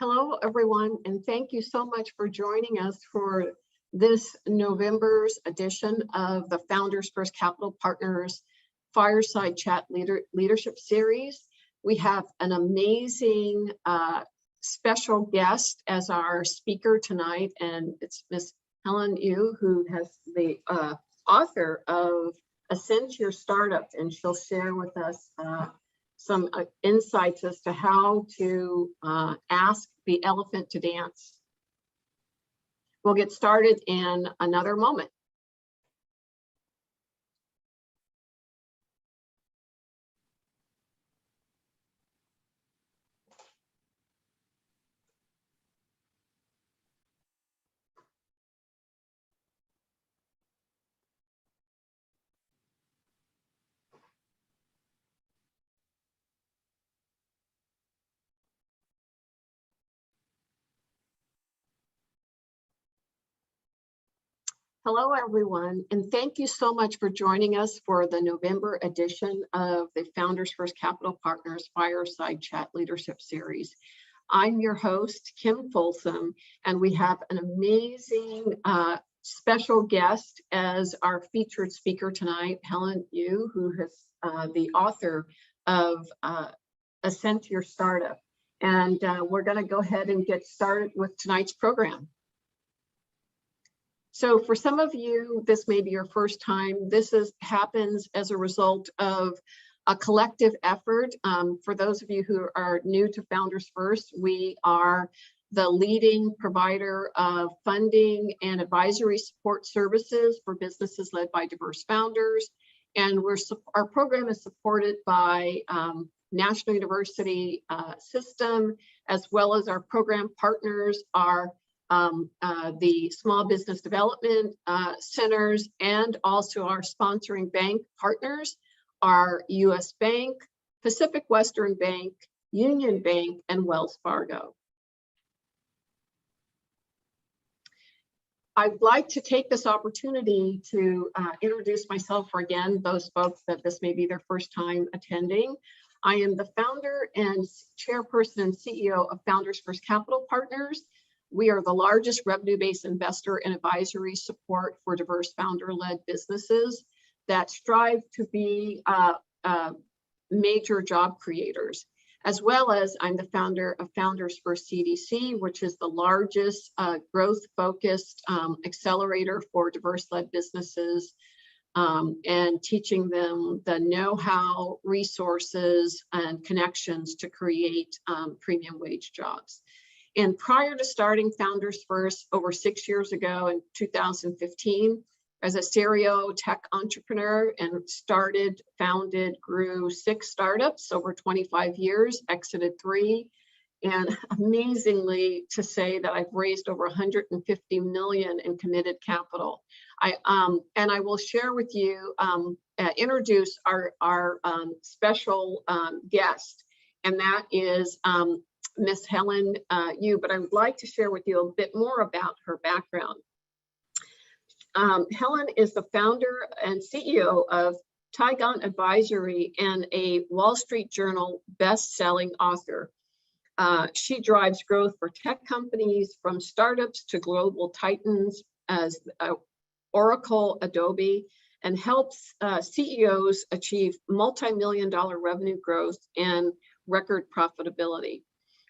Hello, everyone, and thank you so much for joining us for this November's edition of the Founders First Capital Partners Fireside Chat Leadership Series. We have an amazing special guest as our speaker tonight, and it's Miss Helen Yu, who has the author of Ascend Your Startup, and she'll share with us some insights as to how to ask the elephant to dance. We'll get started in another moment. Hello, everyone, and thank you so much for joining us for the November edition of the Founders First Capital Partners Fireside Chat Leadership Series. I'm your host, Kim Folsom, and we have an amazing special guest as our featured speaker tonight, Helen Yu, who is the author of Ascend Your Startup. And we're going to go ahead and get started with tonight's program. So for some of you, this may be your first time. This happens as a result of a collective effort. For those of you who are new to Founders First, we are the leading provider of funding and advisory support services for businesses led by diverse founders. And our program is supported by National University System, as well as our program partners are the small business development centers, and also our sponsoring bank partners are U.S. Bank, Pacific Western Bank, Union Bank, and Wells Fargo. I'd like to take this opportunity to introduce myself for, again, those folks that this may be their first time attending. I am the founder and chairperson and CEO of Founders First Capital Partners. We are the largest revenue-based investor and advisory support for diverse founder-led businesses that strive to be major job creators, as well as I'm the founder of Founders First CDC, which is the largest growth-focused accelerator for diverse-led businesses, and teaching them the know-how, resources, and connections to create premium wage jobs. And prior to starting Founders First over 6 years ago in 2015, as a serial tech entrepreneur, and founded, grew 6 startups over 25 years, exited 3, and amazingly to say that I've raised over 150 million in committed capital. And I will share with you, introduce our special guest, and that is Miss Helen Yu, but I would like to share with you a bit more about her background. Helen is the founder and CEO of Tygon Advisory and a Wall Street Journal best-selling author. She drives growth for tech companies from startups to global titans as Oracle, Adobe, and helps CEOs achieve multi-million-dollar revenue growth and record profitability.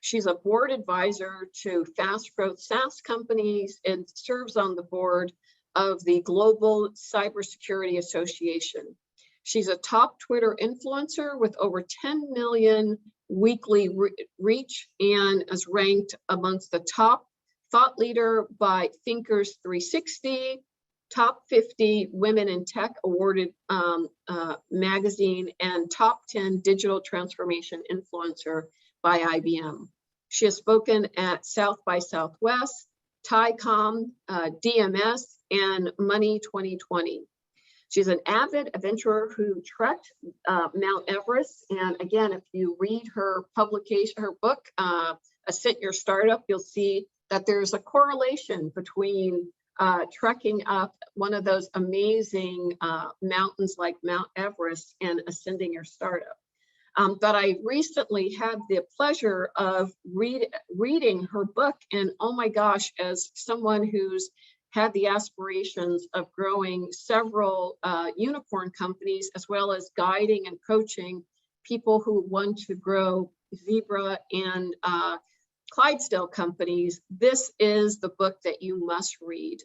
She's a board advisor to fast growth SaaS companies and serves on the board of the Global Cybersecurity Association. She's a top Twitter influencer with over 10 million weekly reach and is ranked amongst the top thought leader by Thinkers 360, top 50 women in tech awarded magazine, and top 10 digital transformation influencer by IBM. She has spoken at South by Southwest, TICOM, DMS, and Money 2020. She's an avid adventurer who trekked Mount Everest. And again, if you read her publication, her book, Ascend Your Startup, you'll see that there's a correlation between trekking up one of those amazing mountains like Mount Everest and ascending your startup. But I recently had the pleasure of reading her book, and oh my gosh, as someone who's had the aspirations of growing several unicorn companies, as well as guiding and coaching people who want to grow Zebra and Clydesdale companies, this is the book that you must read.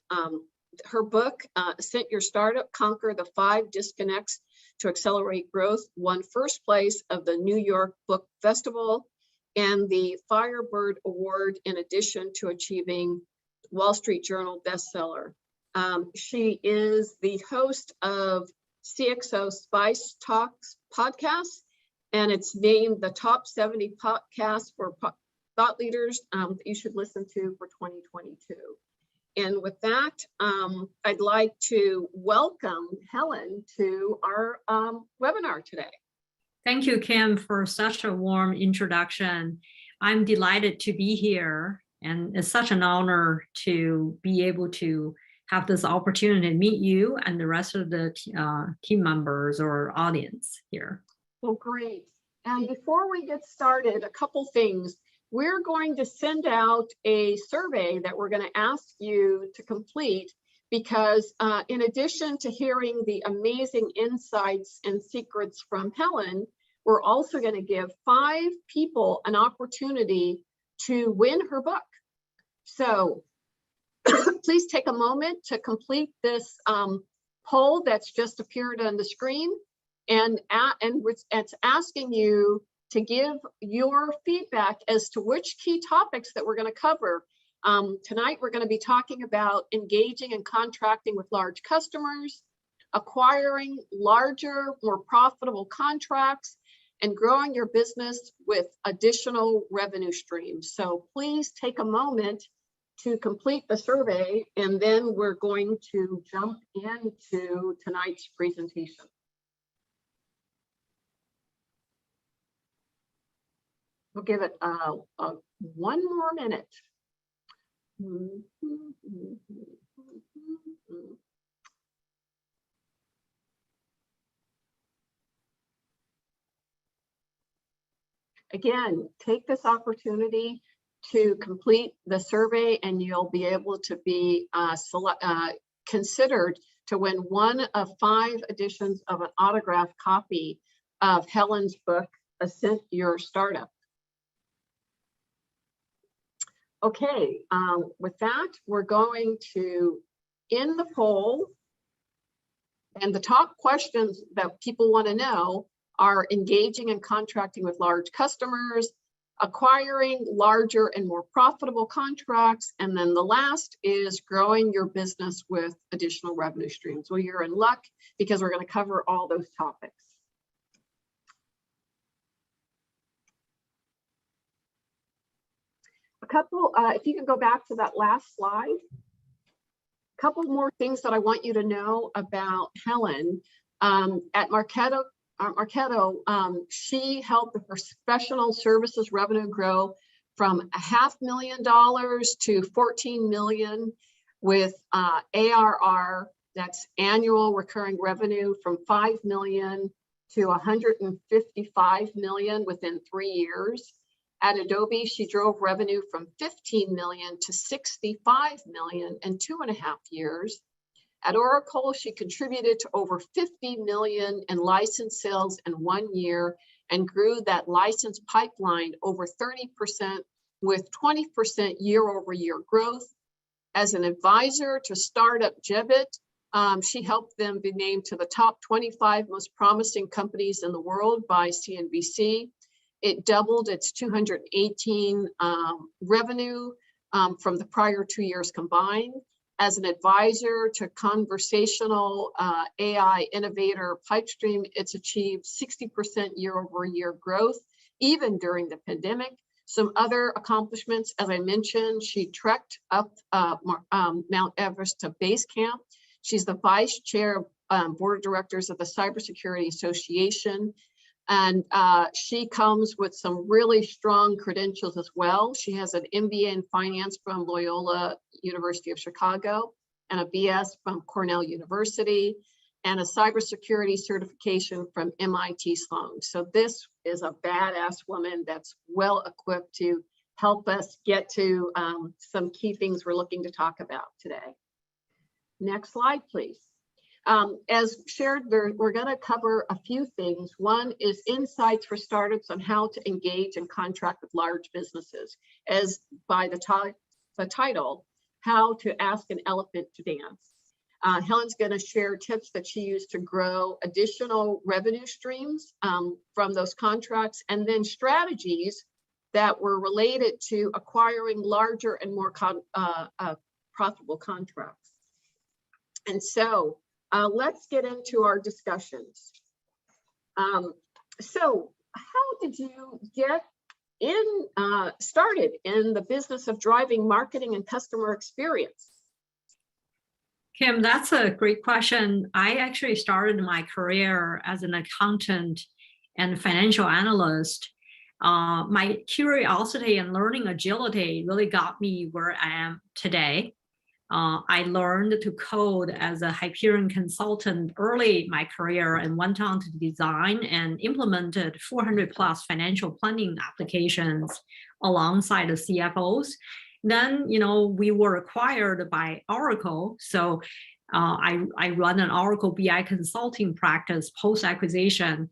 Her book, Ascent Your Startup, Conquer the 5 Disconnects to Accelerate Growth, won first place of the New York Book Festival and the Firebird Award, in addition to achieving Wall Street Journal bestseller. She is the host of CXO Spice Talks podcast, and it's named the top 70 podcasts for thought leaders that you should listen to for 2022. And with that, I'd like to welcome Helen to our webinar today. Thank you, Kim, for such a warm introduction. I'm delighted to be here, and it's such an honor to be able to have this opportunity to meet you and the rest of the team members or audience here. Well, great. And before we get started, a couple things. We're going to send out a survey that we're going to ask you to complete, because in addition to hearing the amazing insights and secrets from Helen, we're also going to give 5 people an opportunity to win her book. So please take a moment to complete this poll that's just appeared on the screen, and it's asking you to give your feedback as to which key topics that we're going to cover. Tonight, we're going to be talking about engaging and contracting with large customers, acquiring larger, more profitable contracts, and growing your business with additional revenue streams. So please take a moment to complete the survey, and then we're going to jump into tonight's presentation. We'll give it one more minute. Again, take this opportunity to complete the survey, and you'll be able to be considered to win one of 5 editions of an autographed copy of Helen's book, Ascent Your Startup. Okay, with that, we're going to end the poll, and the top questions that people want to know are engaging and contracting with large customers, acquiring larger and more profitable contracts, and then the last is growing your business with additional revenue streams. Well, you're in luck, because we're going to cover all those topics. Couple, if you can go back to that last slide, a couple more things that I want you to know about Helen. At Marketo, she helped the professional services revenue grow from $500,000 to $14 million, with ARR, that's annual recurring revenue, from $5 million to $155 million within 3 years. At Adobe, she drove revenue from $15 million to $65 million in 2.5 years. At Oracle, she contributed to over $50 million in license sales in 1 year and grew that license pipeline over 30% with 20% year-over-year growth. As an advisor to startup Jebit, she helped them be named to the top 25 most promising companies in the world by CNBC. It doubled its 2018 revenue from the prior 2 years combined. As an advisor to conversational AI innovator Pipestream, it's achieved 60% year-over-year growth, even during the pandemic. Some other accomplishments, as I mentioned, she trekked up Mount Everest to base camp. She's the vice chair of board of directors of the Cybersecurity Association. And she comes with some really strong credentials as well. She has an MBA in finance from Loyola University of Chicago and a BS from Cornell University. and a cybersecurity certification from MIT Sloan. So this is a badass woman that's well equipped to help us get to some key things we're looking to talk about today. Next slide, please. As shared, we're going to cover a few things. One is insights for startups on how to engage and contract with large businesses, as by the title, how to ask an elephant to dance. Helen's going to share tips that she used to grow additional revenue streams from those contracts, and then strategies that were related to acquiring larger and more profitable contracts. And so let's get into our discussions. So how did you get started in the business of driving marketing and customer experience? Kim, that's a great question. I actually started my career as an accountant and financial analyst. My curiosity and learning agility really got me where I am today. I learned to code as a Hyperion consultant early in my career and went on to design and implemented 400 plus financial planning applications alongside the CFOs. Then, we were acquired by Oracle. So I run an Oracle BI consulting practice post-acquisition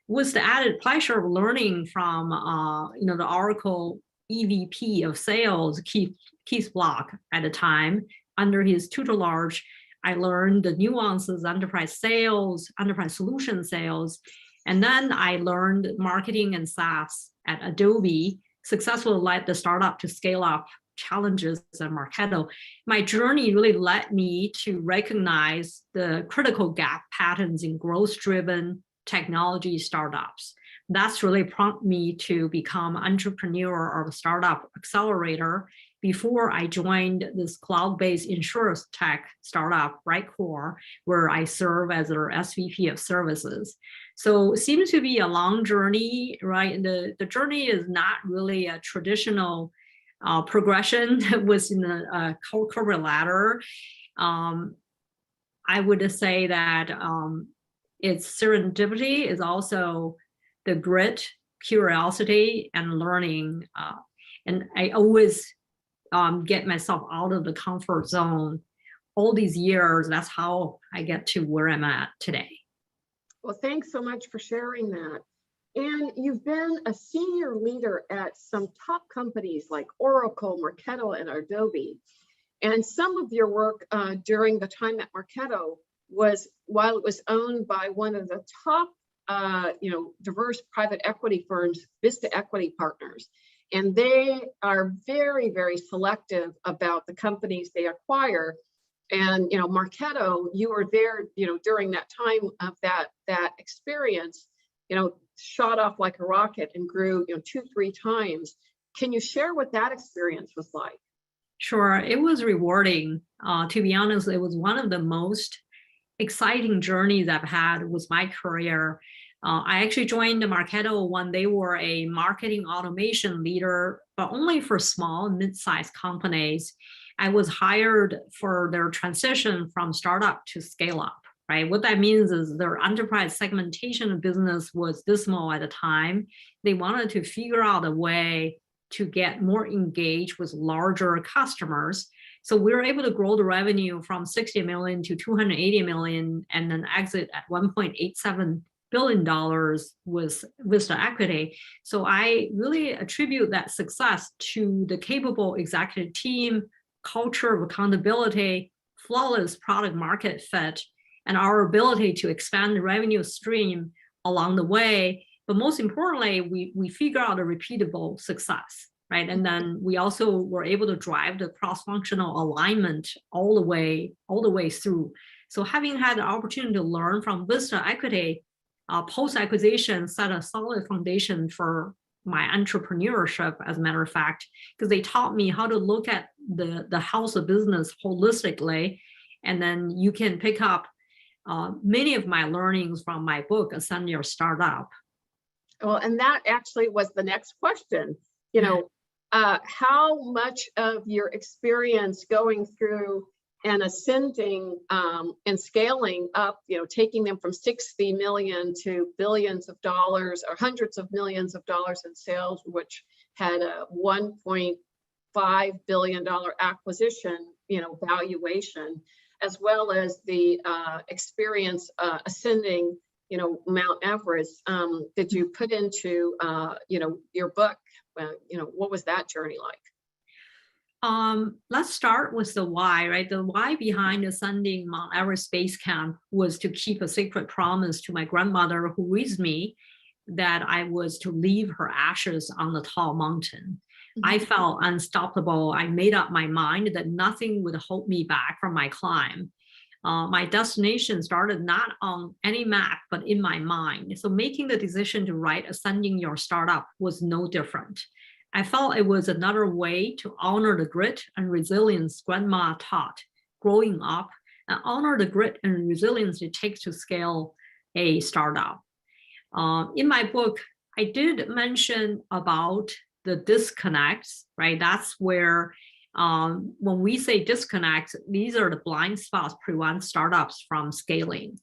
with the added pleasure of learning from, the Oracle EVP of sales, Keith Block at the time. Under his tutelage, I learned the nuances, enterprise sales, enterprise solution sales. And then I learned marketing and SaaS at Adobe, successfully led the startup to scale up challenges at Marketo. My journey really led me to recognize the critical gap patterns in growth-driven technology startups. That's really prompted me to become entrepreneur or startup accelerator before I joined this cloud-based insurance tech startup, Brightcore, where I serve as their SVP of services. So it seems to be a long journey, right? The journey is not really a traditional progression within the corporate ladder. I would say that it's serendipity is also the grit, curiosity, and learning. And I always get myself out of the comfort zone. All these years, that's how I get to where I'm at today. Well, thanks so much for sharing that. And you've been a senior leader at some top companies like Oracle, Marketo, and Adobe. And some of your work during the time at Marketo was, while it was owned by one of the top diverse private equity firms, Vista Equity Partners. And they are very, very selective about the companies they acquire. And, Marketo, you were there, during that time of that experience, shot off like a rocket and grew, 2-3 times. Can you share what that experience was like? Sure, it was rewarding. To be honest, it was one of the most exciting journeys I've had with my career. I actually joined Marketo when they were a marketing automation leader, but only for small and mid-sized companies. I was hired for their transition from startup to scale up, right? What that means is their enterprise segmentation business was dismal at the time. They wanted to figure out a way to get more engaged with larger customers. So we were able to grow the revenue from 60 million to 280 million and then exit at $1.87 billion with Vista Equity. So I really attribute that success to the capable executive team, culture of accountability, flawless product market fit, and our ability to expand the revenue stream along the way. But most importantly, we figure out a repeatable success, right? And then we also were able to drive the cross-functional alignment all the way through. So having had the opportunity to learn from Vista Equity, post-acquisition set a solid foundation for my entrepreneurship, as a matter of fact, because they taught me how to look at the health of business holistically. And then you can pick up many of my learnings from my book, Ascend Your Startup. Well, and that actually was the next question. How much of your experience going through and ascending and scaling up, taking them from 60 million to billions of dollars or hundreds of millions of dollars in sales, which had a $1.5 billion acquisition, valuation, as well as the experience ascending, Mount Everest, that you put into, your book. What was that journey like? Let's start with the why, right? The why behind ascending Mount Everest Base Camp was to keep a sacred promise to my grandmother who raised me that I was to leave her ashes on the tall mountain. I felt unstoppable. I made up my mind that nothing would hold me back from my climb. My destination started not on any map, but in my mind. So making the decision to write Ascending Your Startup was no different. I felt it was another way to honor the grit and resilience grandma taught growing up, and honor the grit and resilience it takes to scale a startup. In my book, I did mention about the disconnects, right? That's where when we say disconnects, these are the blind spots prevent startups from scaling.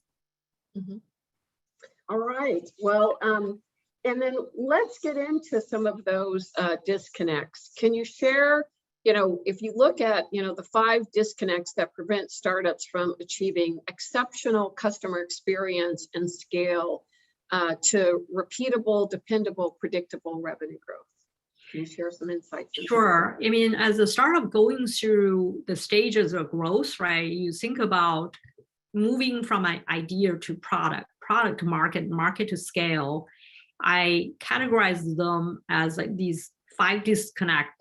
All right. Well, and then let's get into some of those disconnects. Can you share, if you look at, the 5 disconnects that prevent startups from achieving exceptional customer experience and scale to repeatable, dependable, predictable revenue growth? Can you share some insights? Sure. I mean, as a startup going through the stages of growth, right, you think about moving from an idea to product to market to scale. I categorize them as like these 5 disconnects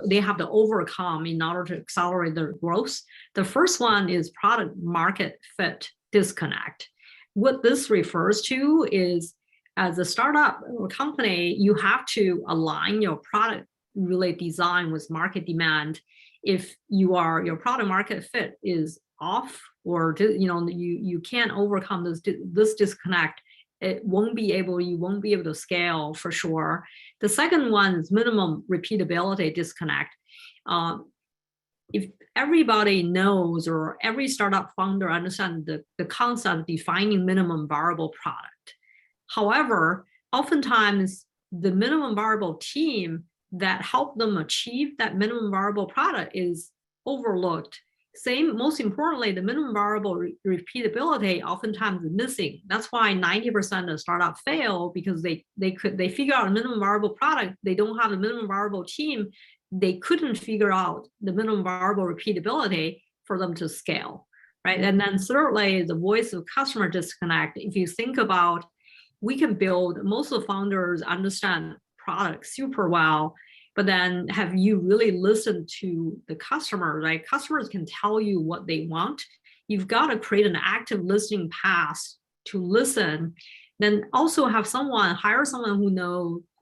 they have to overcome in order to accelerate their growth. The first one is product market fit disconnect. What this refers to is, as a startup or company, you have to align your product related design with market demand. If your product market fit is off, or you can't overcome this disconnect, you won't be able to scale for sure. The second one is minimum repeatability disconnect. If everybody knows, or every startup founder understands the concept of defining minimum viable product. However, oftentimes the minimum viable team that help them achieve that minimum viable product is overlooked. Most importantly, the minimum viable repeatability oftentimes is missing. That's why 90% of startups fail, because they figure out a minimum viable product. They don't have a minimum viable team. They couldn't figure out the minimum viable repeatability for them to scale, right? And then thirdly, the voice of customer disconnect. If you think about, most of the founders understand products super well, but then have you really listened to the customer, right? Customers can tell you what they want. You've got to create an active listening path to listen. Then also hire someone who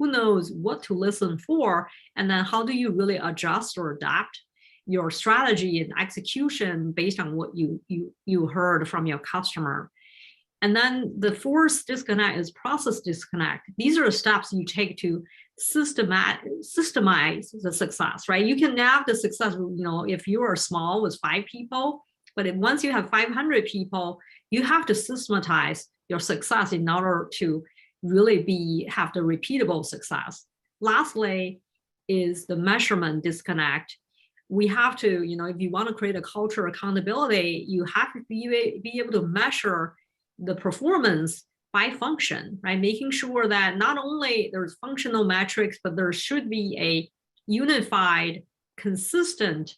knows what to listen for, and then how do you really adjust or adapt your strategy and execution based on what you heard from your customer. And then the fourth disconnect is process disconnect. These are the steps you take to systemize the success, right? You can have the success, if you are small with 5 people, but once you have 500 people, you have to systematize your success in order to really have the repeatable success. Lastly is the measurement disconnect. We have to, if you want to create a culture of accountability, you have to be able to measure the performance by function, right? Making sure that not only there's functional metrics, but there should be a unified, consistent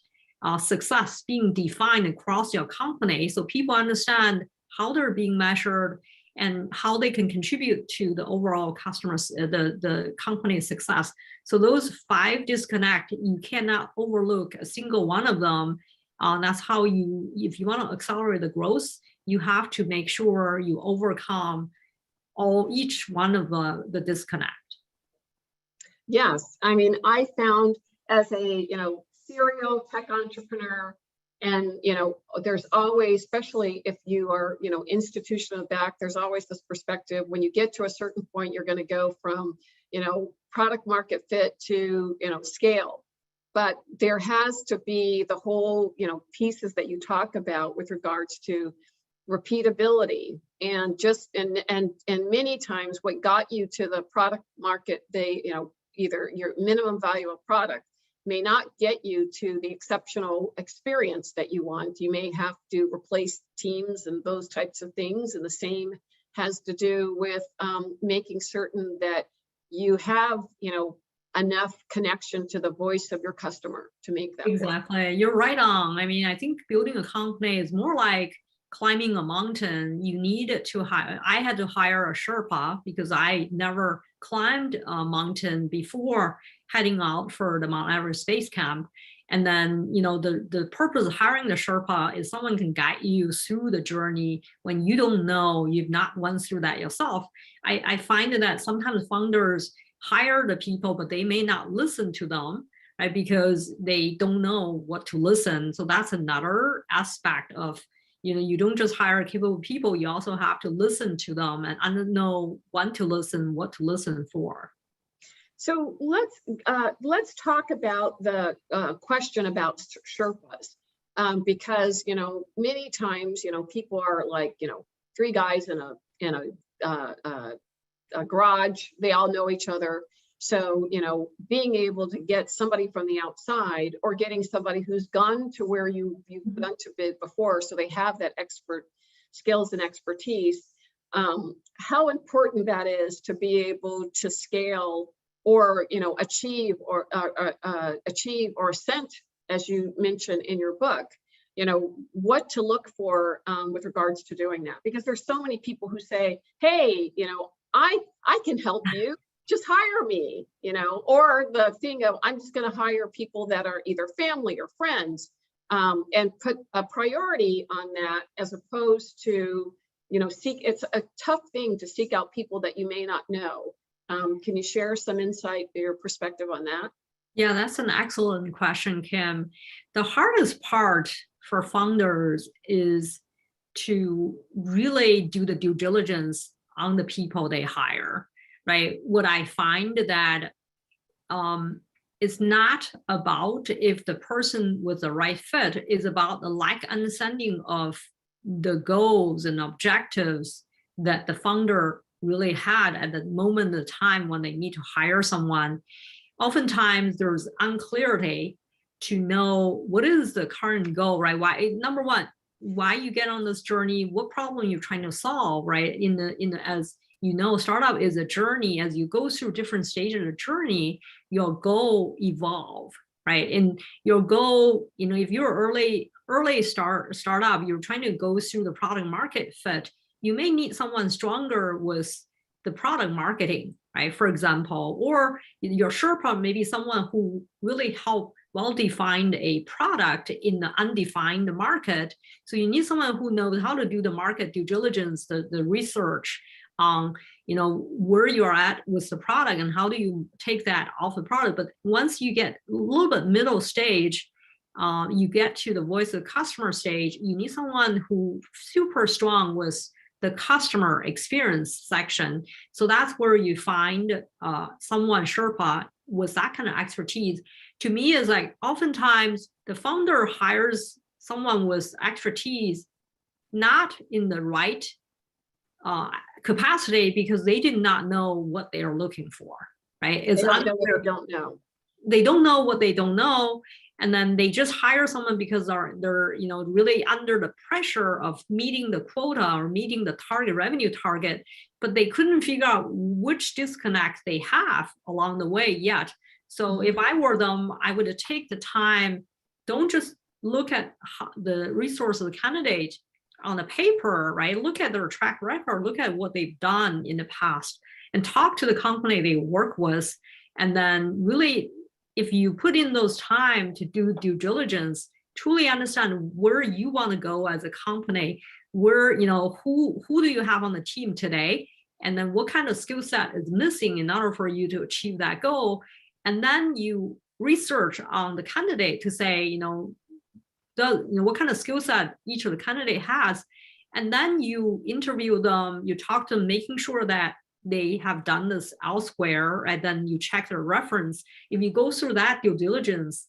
success being defined across your company, so people understand how they're being measured and how they can contribute to the overall customers, the company's success. So those 5 disconnect, you cannot overlook a single one of them. That's how if you want to accelerate the growth, you have to make sure you overcome each one of the disconnect. Yes, I mean, I found as a serial tech entrepreneur, and there's always, especially if you are institutional back, there's always this perspective when you get to a certain point, you're going to go from product market fit to scale. but there has to be the whole, pieces that you talk about with regards to repeatability, and many times what got you to the product market, either your minimum value of product may not get you to the exceptional experience that you want. You may have to replace teams and those types of things. And the same has to do with making certain that you have, enough connection to the voice of your customer to make that work. Exactly. You're right on. I mean, I think building a company is more like climbing a mountain. You need to hire. I had to hire a Sherpa because I never climbed a mountain before heading out for the Mount Everest Base Camp. And then, the purpose of hiring the Sherpa is someone can guide you through the journey when you don't know, you've not went through that yourself. I find that sometimes founders hire the people, but they may not listen to them, right? Because they don't know what to listen. So that's another aspect of, you don't just hire capable people, you also have to listen to them and know when to listen, what to listen for. So let's talk about the question about Sherpas, because many times people are like three guys in a garage, they all know each other. So being able to get somebody from the outside, or getting somebody who's gone to where you've gone to bid before, so they have that expert skills and expertise, how important that is to be able to scale or achieve or ascent, as you mentioned in your book. What to look for with regards to doing that, because there's so many people who say, hey, I can help you, just hire me, or the thing of, I'm just going to hire people that are either family or friends, and put a priority on that, as opposed to it's a tough thing to seek out people that you may not know. Can you share some insight, your perspective on that? Yeah, that's an excellent question, Kim. The hardest part for founders is to really do the due diligence on the people they hire, right? What I find that it's not about if the person was the right fit, it's about the lack understanding of the goals and objectives that the founder really had at the moment of the time when they need to hire someone. Oftentimes there's unclarity to know what is the current goal, right? Why, number one, why you get on this journey, what problem you're trying to solve, right? As startup is a journey. As you go through different stages of the journey, your goal evolve, right? And your goal, if you're early startup, you're trying to go through the product market fit, you may need someone stronger with the product marketing, right? For example, or your Sherpa may be someone who really help well-define a product in the undefined market. So you need someone who knows how to do the market due diligence, the research on, where you're at with the product and how do you take that off the product. But once you get a little bit middle stage, you get to the voice of the customer stage, you need someone who super strong with the customer experience section. So that's where you find someone Sherpa with that kind of expertise. To me, is like oftentimes the founder hires someone with expertise not in the right capacity because they did not know what they are looking for, right? It's they don't know what they don't know. They don't know what they don't know. And then they just hire someone because they're really under the pressure of meeting the quota or meeting the revenue target, but they couldn't figure out which disconnect they have along the way yet. So if I were them, I would take the time, don't just look at the resource of the candidate on the paper, right? Look at their track record, look at what they've done in the past, and talk to the company they work with. And then really, if you put in those time to do due diligence, truly understand where you want to go as a company, where, who do you have on the team today? And then what kind of skill set is missing in order for you to achieve that goal? And then you research on the candidate to say, what kind of skill set each of the candidate has. And then you interview them, you talk to them, making sure that they have done this elsewhere, and then you check their reference. If you go through that due diligence,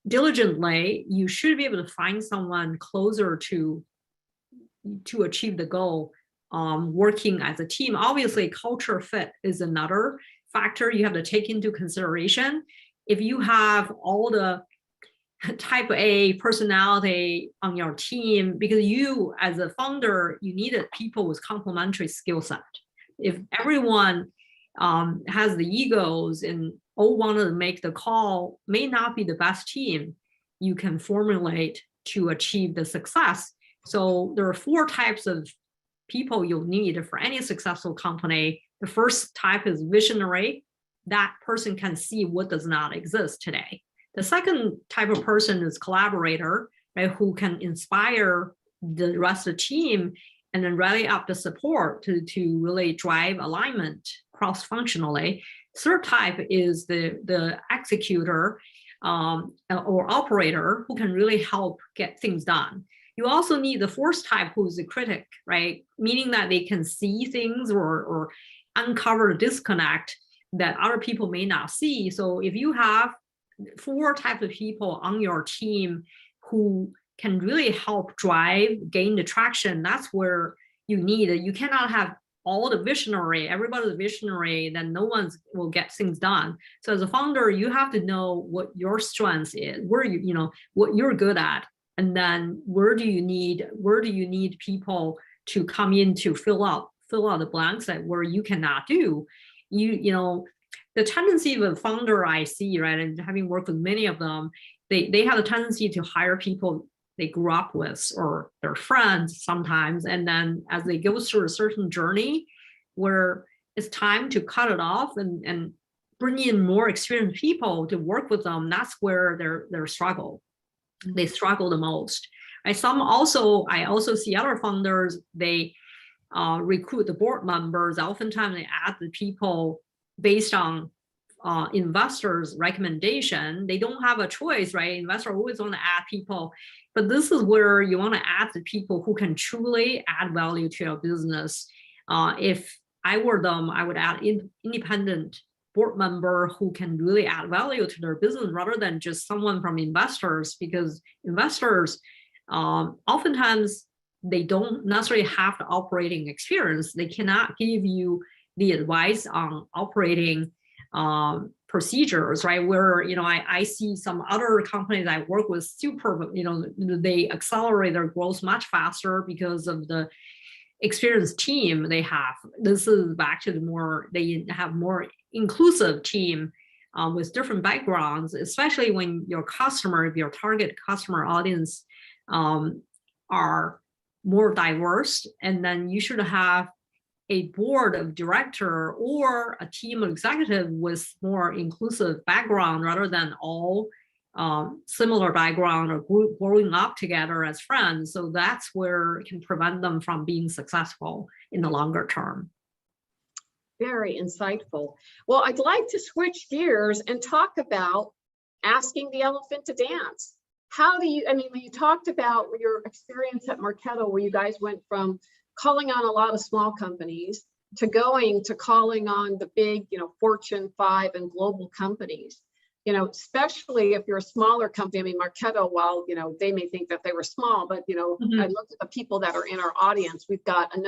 diligently, you should be able to find someone closer to achieve the goal, working as a team. Obviously, culture fit is another factor you have to take into consideration. If you have all the type A personality on your team, because you as a founder, you needed people with complementary skill set. If everyone has the egos and all wanted to make the call, may not be the best team you can formulate to achieve the success. So there are 4 types of people you'll need for any successful company. The first type is visionary. That person can see what does not exist today. The second type of person is collaborator, right, who can inspire the rest of the team and then rally up the support to really drive alignment cross-functionally. Third type is the executor or operator who can really help get things done. You also need the fourth type, who's a critic, right? Meaning that they can see things or uncover a disconnect that other people may not see. So if you have 4 types of people on your team who can really help gain the traction, that's where you need it. You cannot have all the visionary, everybody's visionary, then no one will get things done. So as a founder, you have to know what your strength is, where what you're good at, and then where do you need people to come in to fill out the blanks that where you cannot do. The tendency of a founder I see, right, and having worked with many of them, they have a tendency to hire people they grew up with or their friends sometimes. And then as they go through a certain journey where it's time to cut it off and bring in more experienced people to work with them, that's where they struggle the most. Right? I also see other founders, they recruit the board members. Oftentimes they add the people based on investors' recommendation. They don't have a choice, right? Investors always want to add people, but this is where you want to add the people who can truly add value to your business. If I were them, I would add independent board member who can really add value to their business rather than just someone from investors, because investors oftentimes they don't necessarily have the operating experience. They cannot give you the advice on operating procedures, right? Where, I see some other companies I work with super, they accelerate their growth much faster because of the experienced team they have. This is back to they have more inclusive team with different backgrounds, especially when your target customer audience are more diverse. And then you should have a board of director or a team of executive with more inclusive background rather than all similar background or growing up together as friends. So that's where it can prevent them from being successful in the longer term. Very insightful. Well, I'd like to switch gears and talk about asking the elephant to dance. When you talked about your experience at Marketo, where you guys went from calling on a lot of small companies to calling on the big, Fortune 5 and global companies, especially if you're a smaller company. Marketo, while, they may think that they were small, but, I looked at the people that are in our audience. We've got a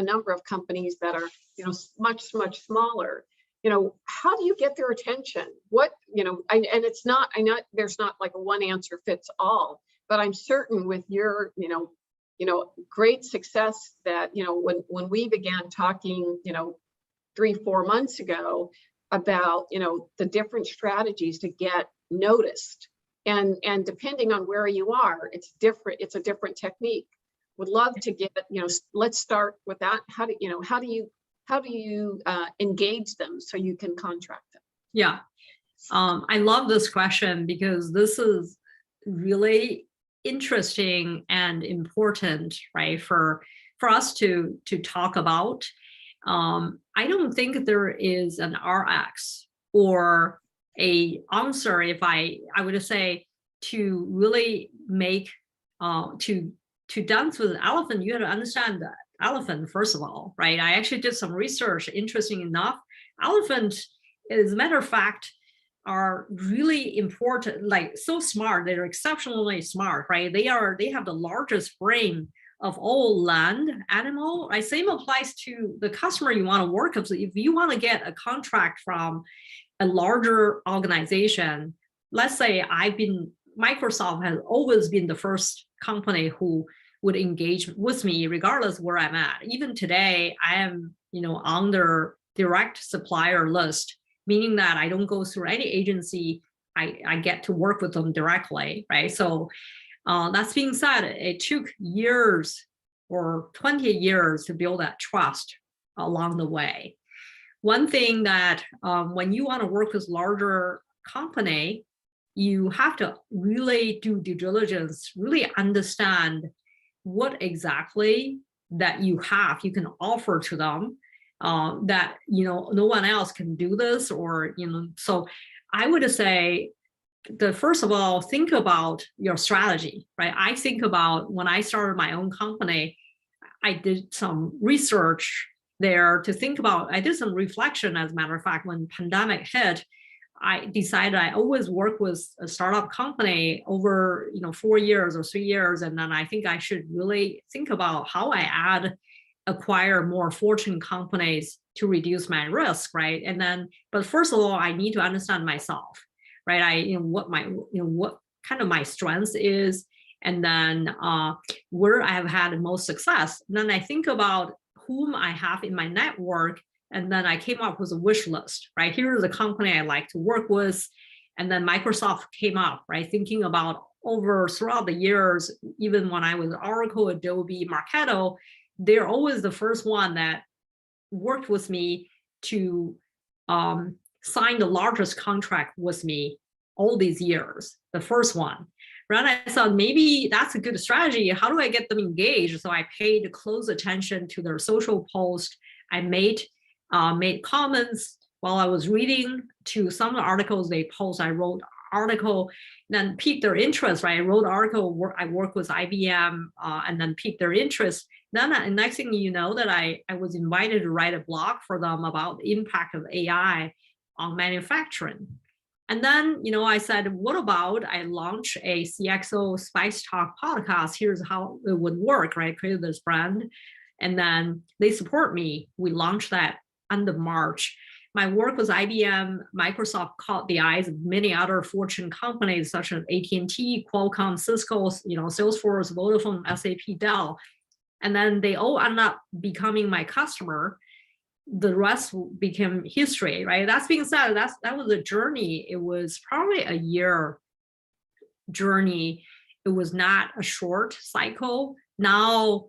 number of companies that are, much, much smaller. How do you get their attention? And it's not, there's not like a one answer fits all, but I'm certain with your, great success that, when we began talking, 3-4 months ago about, the different strategies to get noticed, and depending on where you are, it's a different technique. Would love to get, let's start with that. How do you engage them so you can contract them? Yeah. I love this question because this is really interesting and important, right, for us to talk about. I don't think there is an RX or a answer. If I would say to really make to dance with an elephant, you have to understand the elephant first of all, right? I actually did some research. Interesting enough, elephant, as a matter of fact, are really important, like so smart. They're exceptionally smart, right? They have the largest brain of all land animal. Right? Same applies to the customer you want to work with. So if you want to get a contract from a larger organization, let's say Microsoft has always been the first company who would engage with me regardless where I'm at. Even today, I am, on their direct supplier list, meaning that I don't go through any agency. I get to work with them directly, right? So that's being said, it took years or 20 years to build that trust along the way. One thing that when you want to work with larger company, you have to really do due diligence, really understand what exactly that you can offer to them, that no one else can do this, or so I would say first of all, think about your strategy, right? I think about when I started my own company, I did some research there to think about, I did some reflection, as a matter of fact, when pandemic hit, I decided I always work with a startup company over 4 years or 3 years, and then I think I should really think about how I acquire more Fortune companies to reduce my risk, right? And then, but first of all, I need to understand myself, right? What kind of my strengths is, and then where I have had the most success. And then I think about whom I have in my network. And then I came up with a wish list, right? Here is a company I like to work with. And then Microsoft came up, right? Thinking about throughout the years, even when I was Oracle, Adobe, Marketo, they're always the first one that worked with me to sign the largest contract with me all these years, the first one. Right? I thought maybe that's a good strategy. How do I get them engaged? So I paid close attention to their social post. I made comments while I was reading to some of the articles they post. I wrote article, then piqued their interest, right? I wrote article, I work with IBM, and then piqued their interest. Then next thing you know, that I was invited to write a blog for them about the impact of AI on manufacturing. And then, I said, what about I launch a CXO Spice Talk podcast? Here's how it would work, right? I created this brand. And then they support me. We launched that end of March. My work with IBM, Microsoft caught the eyes of many other Fortune companies such as AT&T, Qualcomm, Cisco, Salesforce, Vodafone, SAP, Dell. And then they all ended up becoming my customer. The rest became history, right? That's being said, that was a journey. It was probably a year journey. It was not a short cycle. Now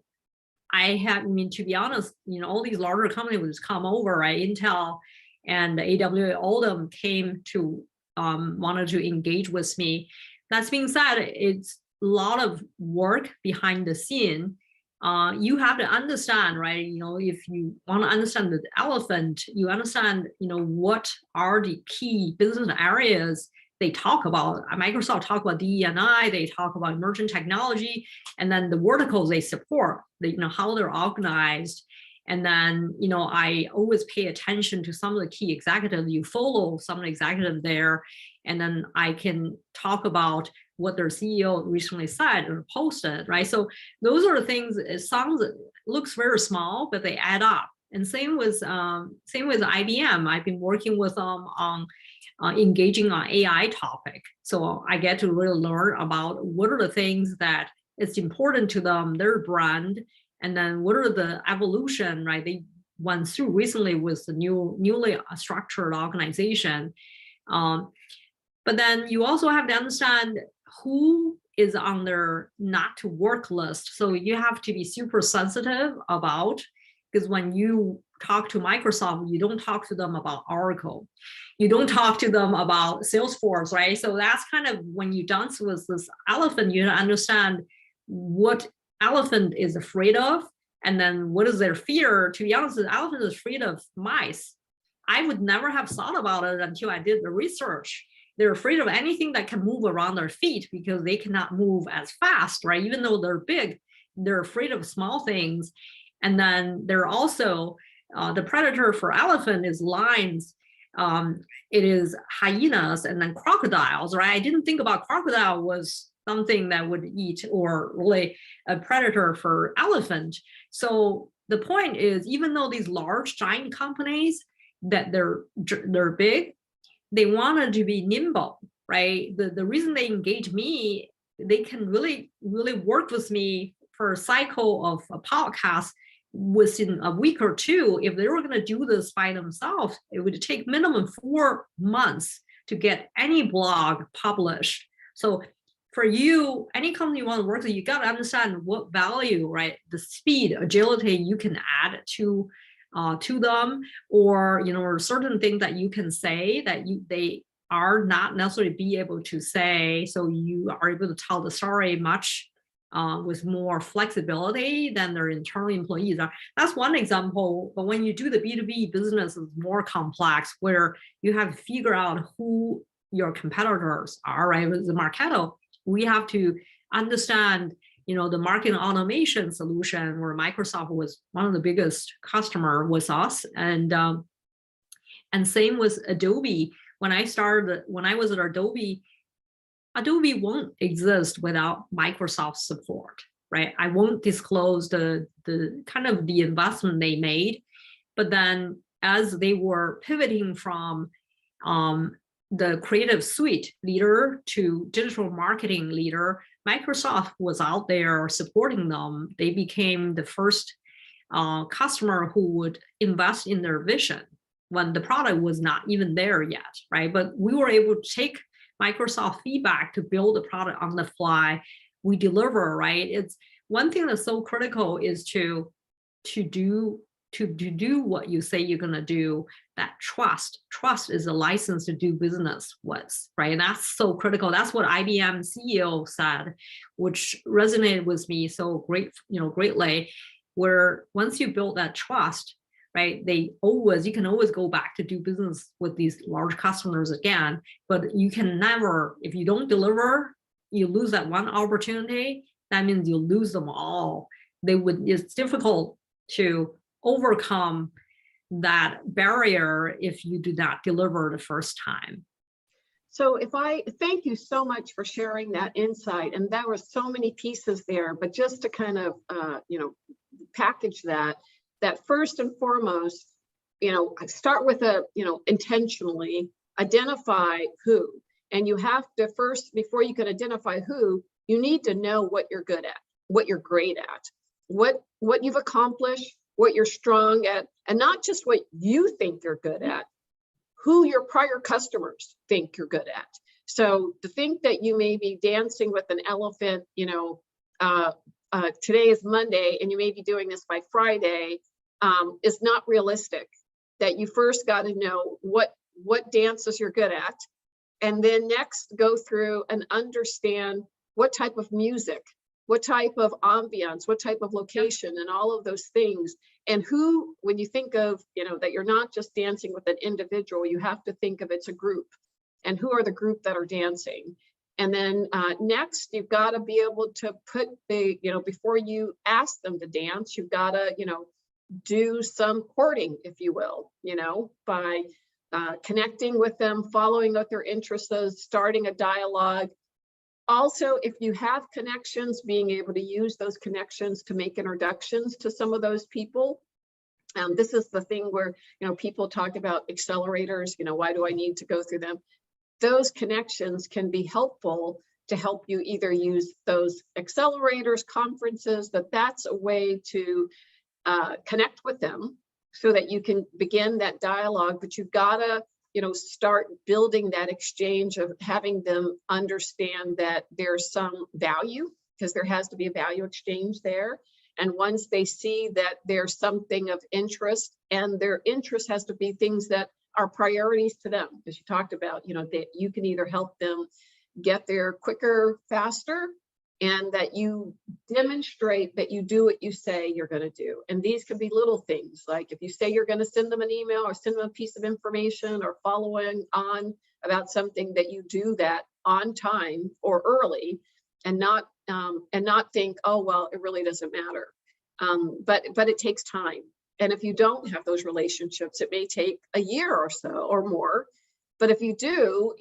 to be honest, all these larger companies come over, right? Intel and AWS, all of them came to wanted to engage with me. That's being said, it's a lot of work behind the scene. You have to understand, right? If you want to understand the elephant, you understand, what are the key business areas they talk about. Microsoft talk about DE&I, they talk about emerging technology, and then the verticals they support, how they're organized. And then, I always pay attention to some of the key executives. You follow some of the executives there, and then I can talk about what their CEO recently said or posted, right? So those are the things. It looks very small, but they add up. And same with IBM. I've been working with them on engaging on AI topic. So I get to really learn about what are the things that it's important to them, their brand, and then what are the evolution, right? They went through recently with the newly structured organization. But then you also have to understand who is on their not to work list. So you have to be super sensitive about, because when you talk to Microsoft, you don't talk to them about Oracle. You don't talk to them about Salesforce, right? So that's kind of when you dance with this elephant, you understand what elephant is afraid of, and then what is their fear. To be honest, the elephant is afraid of mice. I would never have thought about it until I did the research. They're afraid of anything that can move around their feet because they cannot move as fast, right? Even though they're big, they're afraid of small things. And then they're also, the predator for elephant is lions. it is hyenas and then crocodiles, right? I didn't think about crocodile was something that would eat or really a predator for elephant. So the point is, even though these large giant companies that they're big, they wanted to be nimble, right? The reason they engage me, they can really work with me for a cycle of a podcast within a week or two. If they were going to do this by themselves, it would take minimum 4 months to get any blog published. So for you, any company you want to work with, you got to understand what value, right? The speed, agility you can add to them, or certain things that you can say that they are not necessarily be able to say. So you are able to tell the story much with more flexibility than their internal employees are. That's one example. But when you do the B2B business, it's more complex, where you have to figure out who your competitors are, right? With the Marketo, we have to understand, the marketing automation solution where Microsoft was one of the biggest customer with us. And same with Adobe. When I was at Adobe won't exist without Microsoft support, right? I won't disclose the kind of the investment they made, but then as they were pivoting from the creative suite leader to digital marketing leader, Microsoft was out there supporting them. They became the first customer who would invest in their vision when the product was not even there yet, right? But we were able to take Microsoft feedback to build the product on the fly. We deliver, right? It's one thing that's so critical is to do what you say you're going to do. That trust is a license to do business with, right? And that's so critical. That's what IBM CEO said, which resonated with me so greatly, where once you build that trust, right, you can always go back to do business with these large customers again, but you can never, if you don't deliver, you lose that one opportunity, that means you lose them all. It's difficult to overcome that barrier if you do not deliver the first time. So thank you so much for sharing that insight. And there were so many pieces there, but just to kind of, package that first and foremost, start with intentionally identify who, and you have to first, before you can identify who, you need to know what you're good at, what you're great at, what you've accomplished, what you're strong at, and not just what you think you're good at, who your prior customers think you're good at. So to think that you may be dancing with an elephant, today is Monday and you may be doing this by Friday, is not realistic. That you first got to know what dances you're good at, and then next go through and understand what type of music, what type of ambiance, what type of location, and all of those things. And who, when you think of, that you're not just dancing with an individual, you have to think of it's a group, and who are the group that are dancing. And then next, you've got to be able to put before you ask them to dance, you've got to, do some courting, if you will, by connecting with them, following what their interest is, starting a dialogue. Also, if you have connections, being able to use those connections to make introductions to some of those people. This is the thing where, people talk about accelerators, why do I need to go through them? Those connections can be helpful to help you either use those accelerators, conferences, that's a way to connect with them so that you can begin that dialogue. But you've got to, start building that exchange of having them understand that there's some value, because there has to be a value exchange there. And once they see that there's something of interest, and their interest has to be things that are priorities to them, as you talked about, that you can either help them get there quicker, faster, and that you demonstrate that you do what you say you're going to do. And these can be little things, like if you say you're going to send them an email or send them a piece of information or following on about something, that you do that on time or early, and not think, oh, well, it really doesn't matter. But it takes time. And if you don't have those relationships, it may take a year or so or more. But if you do,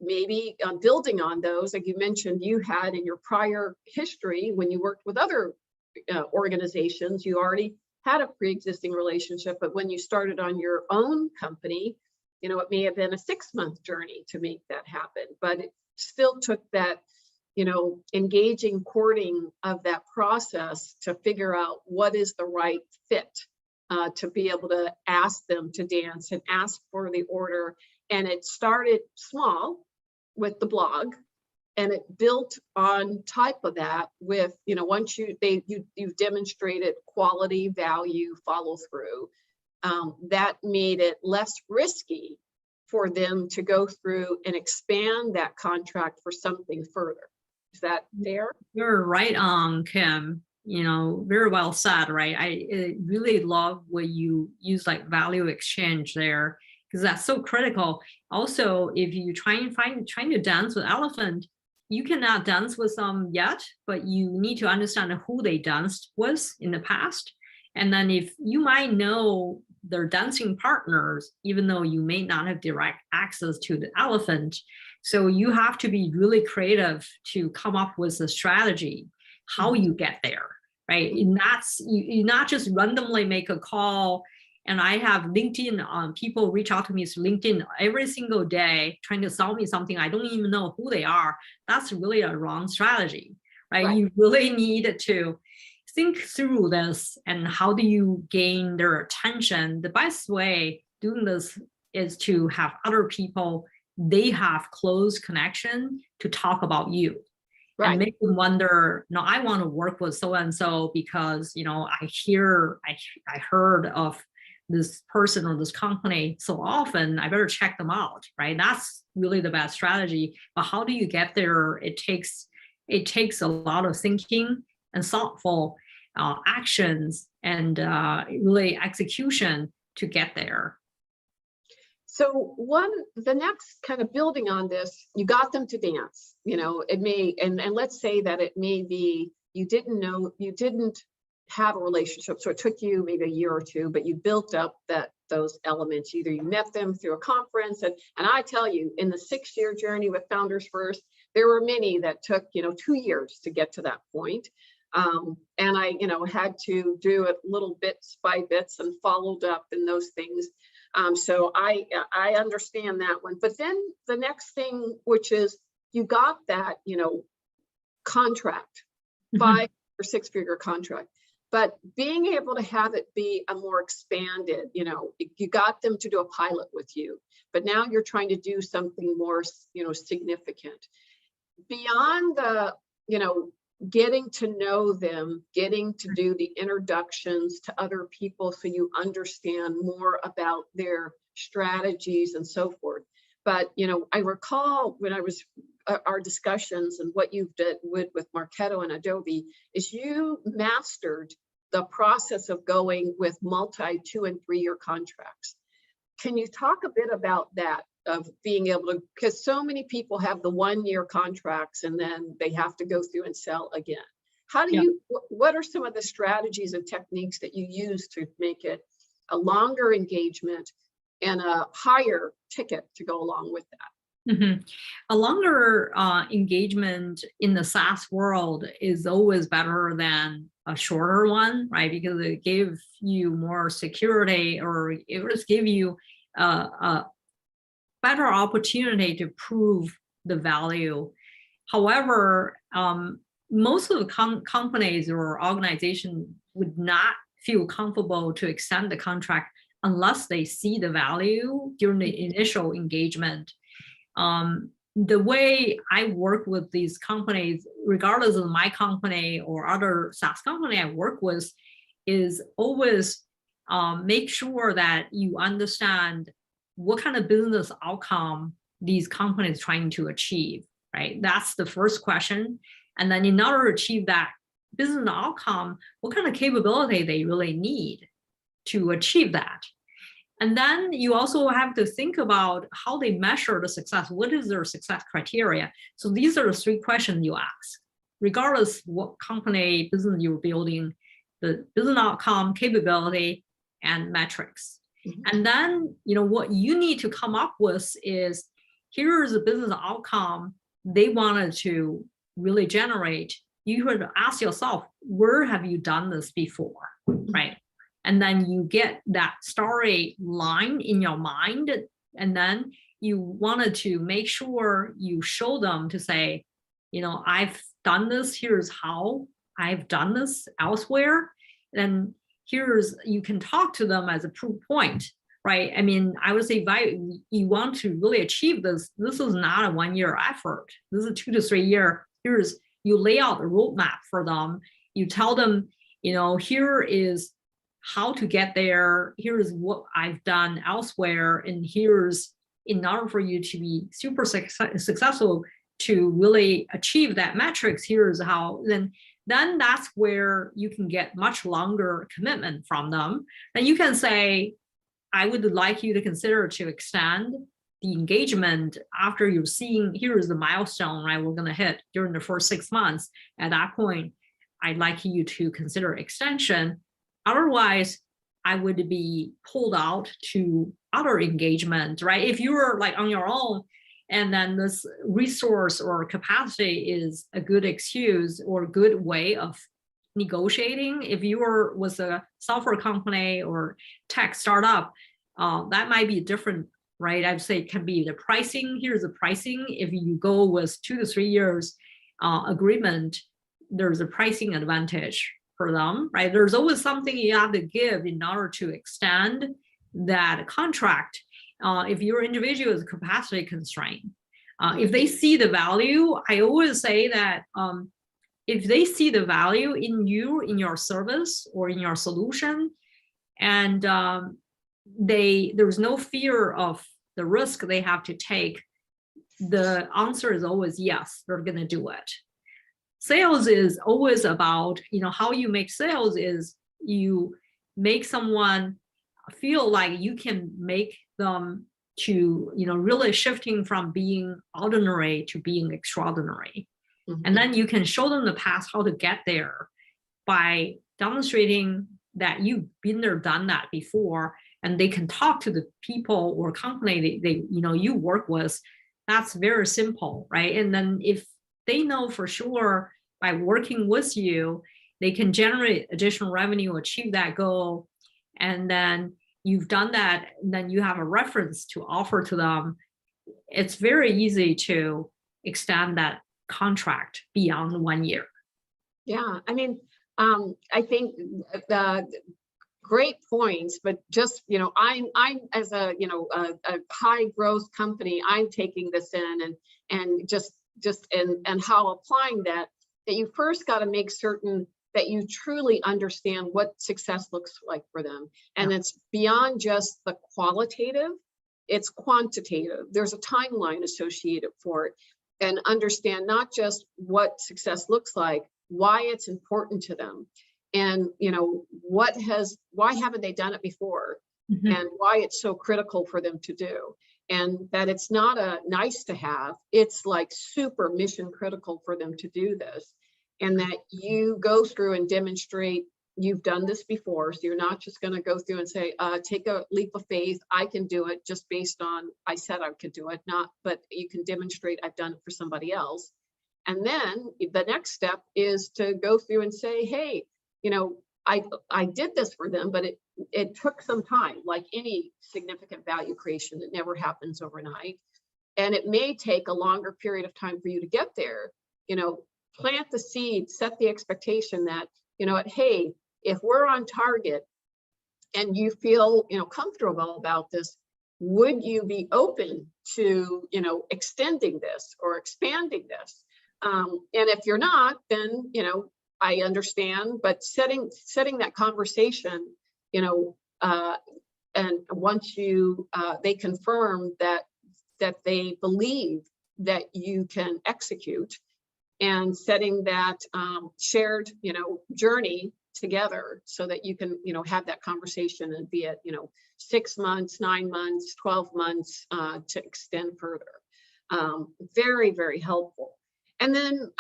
maybe building on those, like you mentioned, you had in your prior history when you worked with other organizations, you already had a pre-existing relationship. But when you started on your own company, it may have been a 6-month journey to make that happen. But it still took that, engaging, courting of that process to figure out what is the right fit, to be able to ask them to dance and ask for the order. And it started small with the blog, and it built on top of that with, once you've demonstrated quality, value, follow through, that made it less risky for them to go through and expand that contract for something further. Is that fair? You're right on, Kim. Very well said, right? I really love what you use, like value exchange there, because that's so critical. Also, if you trying to dance with elephant, you cannot dance with them yet, but you need to understand who they danced with in the past. And then if you might know their dancing partners, even though you may not have direct access to the elephant. So you have to be really creative to come up with a strategy, how you get there, right? And that's, you not just randomly make a call. And I have LinkedIn, people reach out to me through LinkedIn every single day, trying to sell me something. I don't even know who they are. That's really a wrong strategy, right? You really need to think through this and how do you gain their attention. The best way doing this is to have other people, they have close connection to talk about you. And make them wonder, no, I want to work with so-and-so because, I heard of this person or this company so often, I better check them out, right? That's really the best strategy. But how do you get there? It takes a lot of thinking and thoughtful actions and really execution to get there. So the next kind of building on this, you got them to dance, it may, and let's say that it may be, you didn't have a relationship. So it took you maybe a year or two, but you built up those elements. Either you met them through a conference, and I tell you, in the 6-year journey with Founders First, there were many that took, 2 years to get to that point. And I, had to do it little bits by bits and followed up in those things. So I understand that one. But then the next thing, which is you got that, contract, 5 or 6-figure contract, but being able to have it be a more expanded, you got them to do a pilot with you, but now you're trying to do something more, significant. Beyond the, getting to know them, getting to do the introductions to other people so you understand more about their strategies and so forth. But, I recall when I was our discussions and what you've done with Marketo and Adobe is you mastered the process of going with multi 2- and 3-year contracts. Can you talk a bit about that, of being able to, because so many people have the 1-year contracts and then they have to go through and sell again. How do you, what are some of the strategies and techniques that you use to make it a longer engagement and a higher ticket to go along with that? A longer engagement in the SaaS world is always better than a shorter one, right? Because it gives you more security, or it just give you a better opportunity to prove the value. However, most of the companies or organizations would not feel comfortable to extend the contract unless they see the value during the initial engagement. The way I work with these companies, regardless of my company or other SaaS company I work with, is always make sure that you understand what kind of business outcome these companies trying to achieve, right? That's the first question. And then in order to achieve that business outcome, what kind of capability they really need to achieve that. And then you also have to think about how they measure the success. What is their success criteria? So these are the 3 questions you ask. Regardless what company business you're building, the business outcome, capability, and metrics. Mhm. And then, what you need to come up with is, here's a business outcome they wanted to really generate. You could ask yourself, where have you done this before, right? And then you get that story line in your mind, and then you wanted to make sure you show them to say, I've done this, here's how I've done this elsewhere. And you can talk to them as a proof point, right? I mean, I would say if you want to really achieve this is not a 1-year effort. This is a 2 to 3 year. You lay out the roadmap for them. You tell them, here is how to get there. Here's what I've done elsewhere. And here's, in order for you to be super successful to really achieve that metrics, here's how. Then that's where you can get much longer commitment from them. And you can say, I would like you to consider to extend the engagement after you're seeing, here is the milestone, right? We're going to hit during the first 6 months. At that point, I'd like you to consider extension. Otherwise, I would be pulled out to other engagement, right? If you were like on your own, and then this resource or capacity is a good excuse or a good way of negotiating. If you were with a software company or tech startup, that might be different, right? I'd say it can be the pricing. Here's the pricing. If you go with 2 to 3 years agreement, there's a pricing advantage for them, right? There's always something you have to give in order to extend that contract. If your individual is capacity constrained, if they see the value, I always say that if they see the value in you, in your service or in your solution, and there's no fear of the risk they have to take, the answer is always yes, they're going to do it. Sales is always about, how you make sales is you make someone feel like you can make them to, really shifting from being ordinary to being extraordinary. Mm-hmm. And then you can show them the path how to get there by demonstrating that you've been there, done that before, and they can talk to the people or company they you work with. That's very simple, right? And then if they know for sure by working with you, they can generate additional revenue, achieve that goal, and then you've done that, and then you have a reference to offer to them, it's very easy to extend that contract beyond 1 year. Yeah, I mean, I think the great points, but just, I'm as a high growth company, I'm taking this in and just how applying that you first got to make certain that you truly understand what success looks like for them. And it's beyond just the qualitative, it's quantitative. There's a timeline associated for it, and understand not just what success looks like, why it's important to them, and why haven't they done it before, mm-hmm. and why it's so critical for them to do, and that it's not a nice to have, it's like super mission critical for them to do this, and that you go through and demonstrate you've done this before. So you're not just going to go through and say, take a leap of faith, I can do it just based on I said I could do it, but you can demonstrate I've done it for somebody else. And then the next step is to go through and say, hey, I did this for them, but it took some time. Like any significant value creation, it never happens overnight. And it may take a longer period of time for you to get there. Plant the seed, set the expectation that, hey, if we're on target and you feel, comfortable about this, would you be open to, extending this or expanding this? And if you're not, then, I understand, but setting that conversation, and once they confirm that they believe that you can execute, and setting that shared, journey together so that you can, have that conversation and be it, 6 months, 9 months, 12 months to extend further. Very, very helpful. And then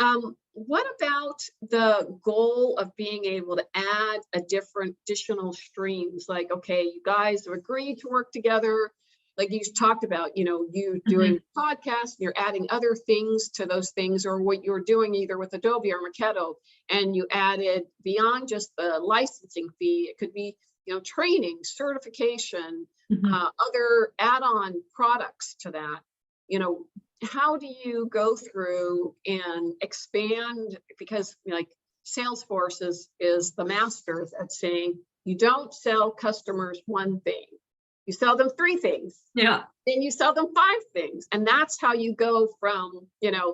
what about the goal of being able to add additional streams? Like, okay, you guys have agreed to work together. Like you talked about, you doing podcasts, you're adding other things to those things, or what you're doing either with Adobe or Marketo, and you added beyond just the licensing fee. It could be, training, certification, other add-on products to that. How do you go through and expand? Because like Salesforce is the masters at saying you don't sell customers one thing, you sell them 3 things. Yeah. Then you sell them 5 things. And that's how you go from,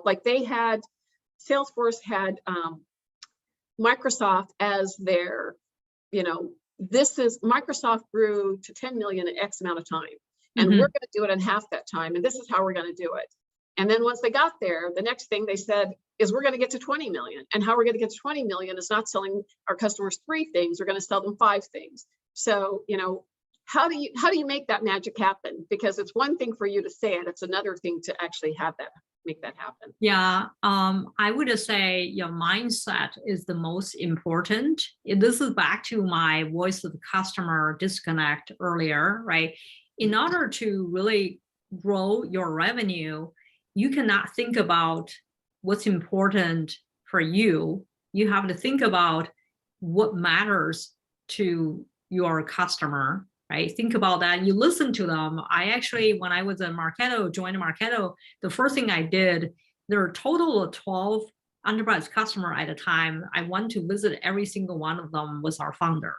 like Salesforce had Microsoft as their, Microsoft grew to 10 million in X amount of time. And we're going to do it in half that time. And this is how we're going to do it. And then once they got there, the next thing they said is we're going to get to 20 million. And how we're going to get to 20 million is not selling our customers 3 things. We're going to sell them 5 things. So, how do you make that magic happen? Because it's one thing for you to say it. It's another thing to actually make that happen. Yeah, I would say your mindset is the most important. This is back to my voice of the customer disconnect earlier, right? In order to really grow your revenue, you cannot think about what's important for you. You have to think about what matters to your customer, right? Think about that. You listen to them. I actually, when I was at Marketo, joined Marketo, the first thing I did, there are a total of 12 enterprise customers at a time. I went to visit every single one of them was our founder.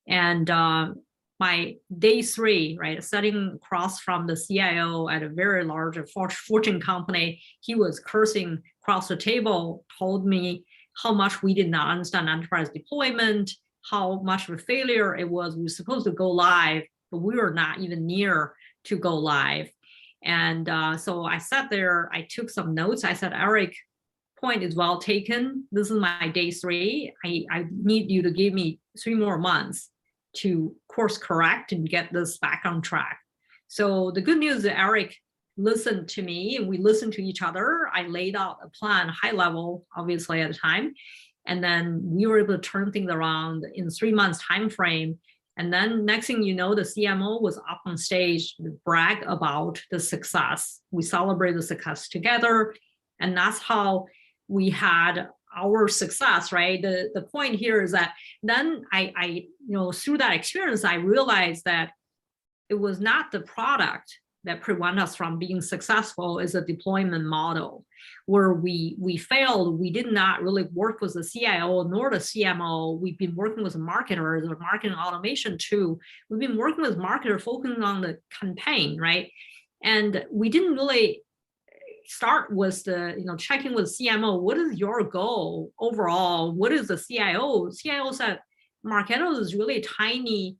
And my day 3, right, sitting across from the CIO at a very large Fortune company, he was cursing across the table, told me how much we did not understand enterprise deployment, how much of a failure it was. We were supposed to go live, but we were not even near to go live. And so I sat there, I took some notes. I said, Eric, point is well taken. This is my day 3. I need you to give me 3 more months to course correct and get this back on track. So the good news is Eric listened to me and we listened to each other. I laid out a plan, high level, obviously at the time. And then we were able to turn things around in 3 months time frame. And then next thing you know, the CMO was up on stage to brag about the success. We celebrated the success together. And that's how we had our success, right? The point here is that then I through that experience, I realized that it was not the product that prevent us from being successful, is a deployment model where we failed. We did not really work with the CIO nor the CMO. We've been working with marketers or marketing automation too. We've been working with marketers focusing on the campaign, right? And we didn't really start with the, checking with CMO, what is your goal overall? What is the CIO? CIO said, Marketo is really tiny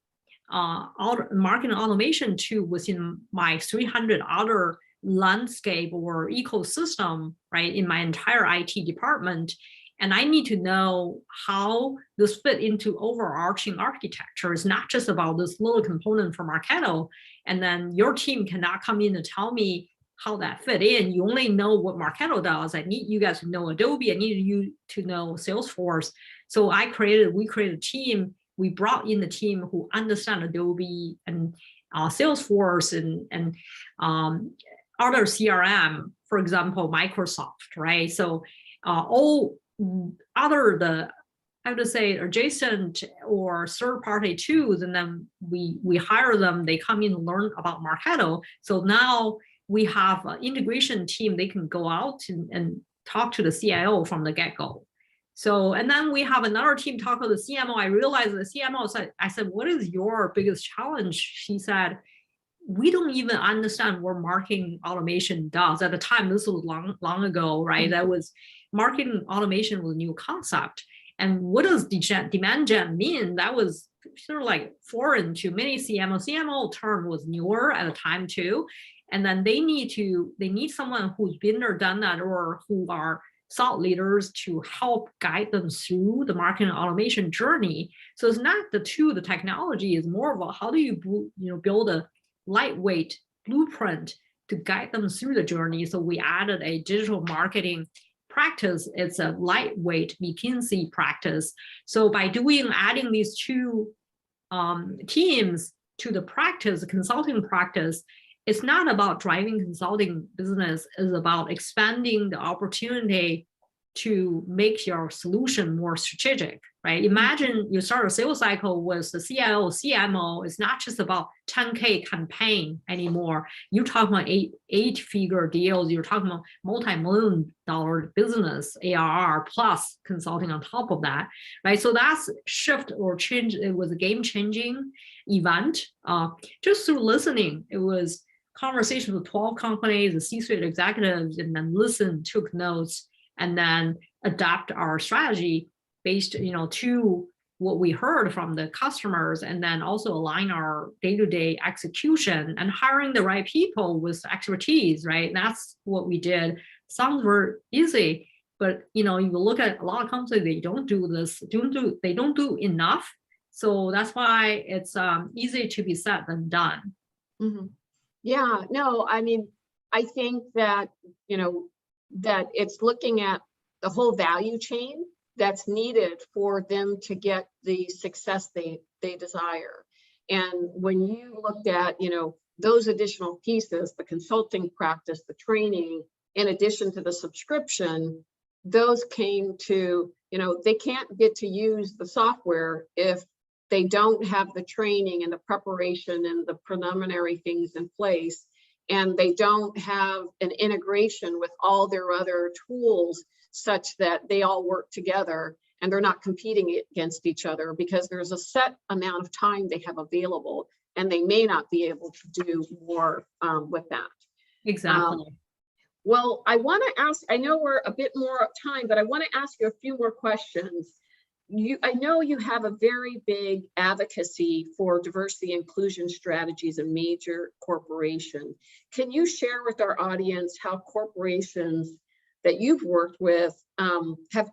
marketing automation tool within my 300 other landscape or ecosystem, right, in my entire IT department. And I need to know how this fit into overarching architecture. It's not just about this little component from Marketo. And then your team cannot come in and tell me how that fit in. You only know what Marketo does. I need you guys to know Adobe. I need you to know Salesforce. So we created a team. We brought in the team who understand Adobe and Salesforce and other CRM, for example, Microsoft, right? So all other I would say adjacent or third-party tools, and then we hire them. They come in and learn about Marketo. So now we have an integration team. They can go out and talk to the CIO from the get-go. So, and then we have another team talk to the CMO. I realized the CMO said, I said, what is your biggest challenge? She said, we don't even understand what marketing automation does. At the time, this was long ago, right? That was marketing automation was a new concept. And what does demand gen mean? That was sort of like foreign to many CMO. CMO term was newer at the time too. And then they need someone who's been there, done that, or who are thought leaders to help guide them through the marketing automation journey. So it's not the technology is more about how do you build a lightweight blueprint to guide them through the journey. So we added a digital marketing practice, it's a lightweight McKinsey practice. So by adding these two teams to the practice, the consulting practice, it's not about driving consulting business, it's about expanding the opportunity to make your solution more strategic, right? Imagine you start a sales cycle with the CIO, CMO. It's not just about 10K campaign anymore. You're talking about eight-figure deals. You're talking about multi-million-dollar business, ARR plus consulting on top of that, right? So that's shift or change. It was a game-changing event. Just through listening, it was conversation with 12 companies, the C-suite executives, and then listen, took notes, and then adapt our strategy based, to what we heard from the customers, and then also align our day-to-day execution and hiring the right people with expertise, right? That's what we did. Sounds very easy, but you look at a lot of companies, they don't do this, they don't do enough. So that's why it's easy to be said than done. Mm-hmm. Yeah, no, I mean, I think that, that it's looking at the whole value chain that's needed for them to get the success they desire. And when you looked at, those additional pieces, the consulting practice, the training, in addition to the subscription, those came to, they can't get to use the software if they don't have the training and the preparation and the preliminary things in place, and they don't have an integration with all their other tools such that they all work together and they're not competing against each other, because there's a set amount of time they have available and they may not be able to do more with that. Exactly. Well, I want to ask, I know we're a bit more of time, but I want to ask you a few more questions. I know you have a very big advocacy for diversity inclusion strategies in major corporations. Can you share with our audience how corporations that you've worked with have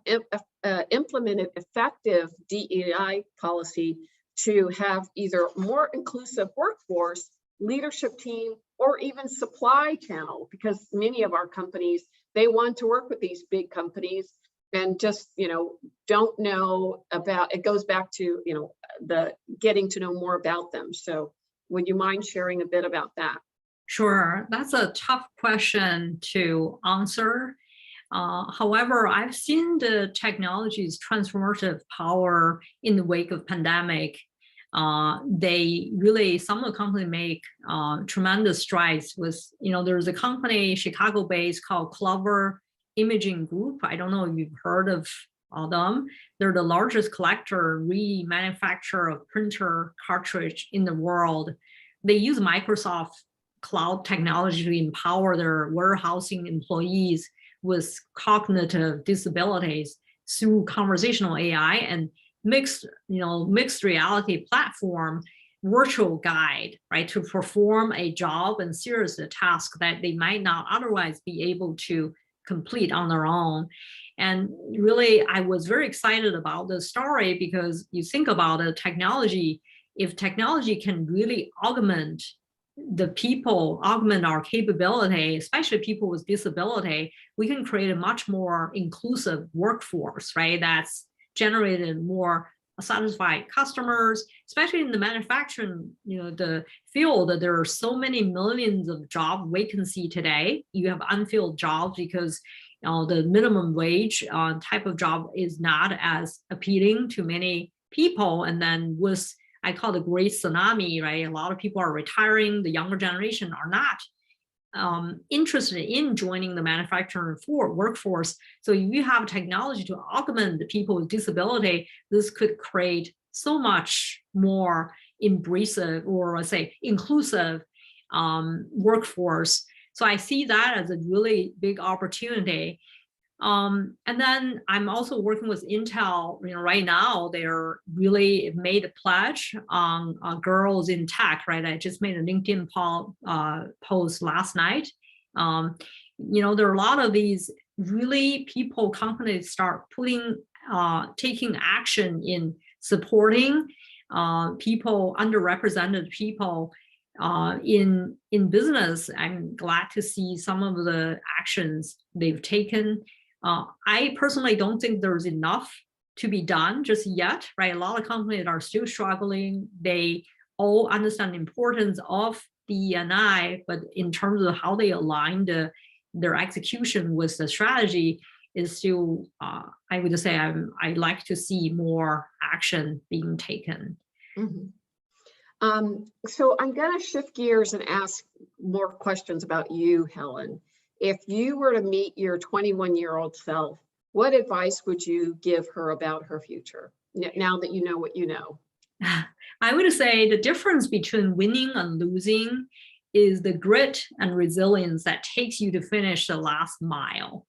implemented effective DEI policy to have either more inclusive workforce, leadership team, or even supply channel? Because many of our companies, they want to work with these big companies and just, don't know about, it goes back to, the getting to know more about them. So would you mind sharing a bit about that? Sure, that's a tough question to answer. However, I've seen the technology's transformative power in the wake of pandemic. They really, some of the companies make tremendous strides with, there's a company, Chicago-based, called Clover Imaging Group. I don't know if you've heard of them. They're the largest collector, remanufacturer of printer cartridge in the world. They use Microsoft cloud technology to empower their warehousing employees with cognitive disabilities through conversational AI and mixed reality platform virtual guide, right, to perform a job and serious task that they might not otherwise be able to complete on their own. And really, I was very excited about the story because you think about it, technology, if technology can really augment the people, augment our capability, especially people with disability, we can create a much more inclusive workforce, right? That's generated more satisfied customers, especially in the manufacturing, the field. There are so many millions of job vacancy today. You have unfilled jobs because the minimum wage type of job is not as appealing to many people. And then with, I call it the great tsunami, right? A lot of people are retiring. The younger generation are not interested in joining the manufacturing workforce. So if you have technology to augment the people with disability, this could create so much more embracive, or I say inclusive workforce. So I see that as a really big opportunity. And then I'm also working with Intel. Right now they're really made a pledge on girls in tech. Right, I just made a LinkedIn post last night. There are a lot of these really companies start taking action in supporting people, underrepresented people in business. I'm glad to see some of the actions they've taken. I personally don't think there's enough to be done just yet, right? A lot of companies are still struggling. They all understand the importance of DE&I, but in terms of how they align their execution with the strategy is still, I would say I like to see more action being taken. So I'm going to shift gears and ask more questions about you, Helen. If you were to meet your 21-year-old self, what advice would you give her about her future, now that you know what you know? I would say the difference between winning and losing is the grit and resilience that takes you to finish the last mile.